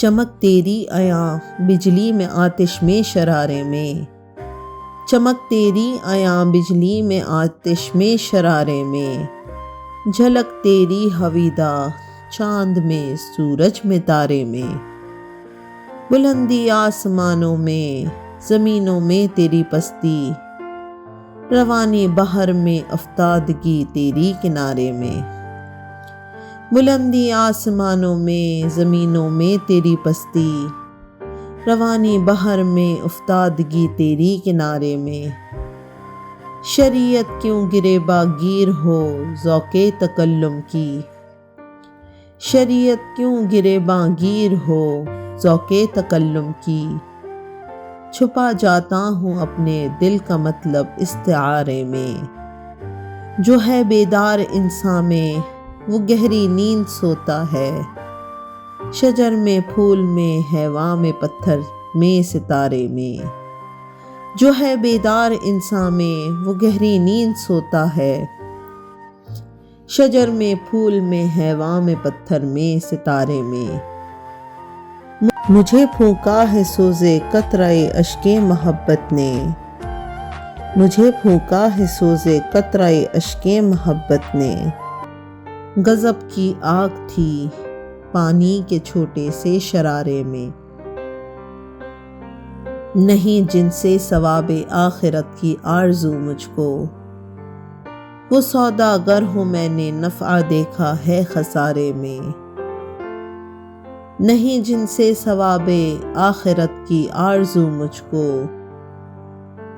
چمک تیری عیاں بجلی میں آتش میں شرارے میں، چمک تیری عیاں بجلی میں آتش میں شرارے میں، جھلک تیری ہویدا چاند میں سورج میں تارے میں، بلندی آسمانوں میں زمینوں میں تیری پستی، روانی بحر میں افتادگی تیری کنارے میں، بلندی آسمانوں میں زمینوں میں تیری پستی، روانی بحر میں افتادگی تیری کنارے میں، شریعت کیوں گریباں گیر ہو ذوق تکلم کی، شریعت کیوں گریباں گیر ہو ذوق تکلم کی، چھپا جاتا ہوں اپنے دل کا مطلب استعارے میں، جو ہے بیدار انسان میں وہ گہری نیند سوتا ہے، شجر میں پھول میں حیواں میں پتھر میں ستارے میں، جو ہے بیدار انسان میں وہ گہری نیند سوتا ہے، شجر میں پھول میں حیواں میں پتھر میں ستارے میں، مجھے پھونکا ہے سوزے قطرہ اشک محبت نے، مجھے پھونکا ہے سوزے قطرہ اشک محبت نے، غضب کی آگ تھی پانی کے چھوٹے سے شرارے میں، نہیں جن سے ثواب آخرت کی آرزو مجھ کو، وہ سوداگر ہوں میں نے نفع دیکھا ہے خسارے میں، نہیں جن سے ثواب آخرت کی آرزو مجھ کو،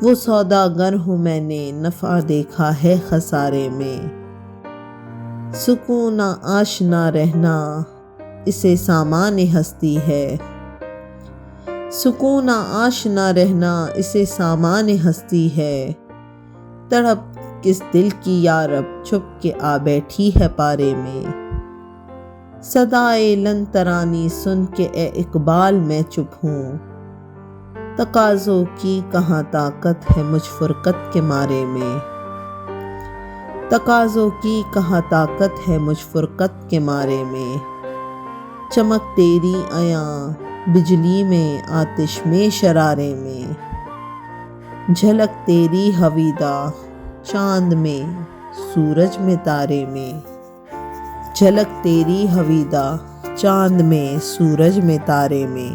وہ سوداگر ہوں میں نے نفع دیکھا ہے خسارے میں، سکون آشنا رہنا اسے سامان ہستی ہے، سکون آشنا رہنا اسے سامان ہستی ہے، تڑپ کس دل کی یارب چھپ کے آ بیٹھی ہے پارے میں، صدائے لن ترانی سن کے اے اقبال میں چپ ہوں، تقاضوں کی کہاں طاقت ہے مجھ فرقت کے مارے میں، تقاضوں کی کہاں طاقت ہے مجھ فرقت کے مارے میں، چمک تیری عیاں بجلی میں آتش میں شرارے میں، جھلک تیری ہویدا چاند میں سورج میں تارے میں، جھلک تیری ہویدا چاند میں سورج میں تارے میں۔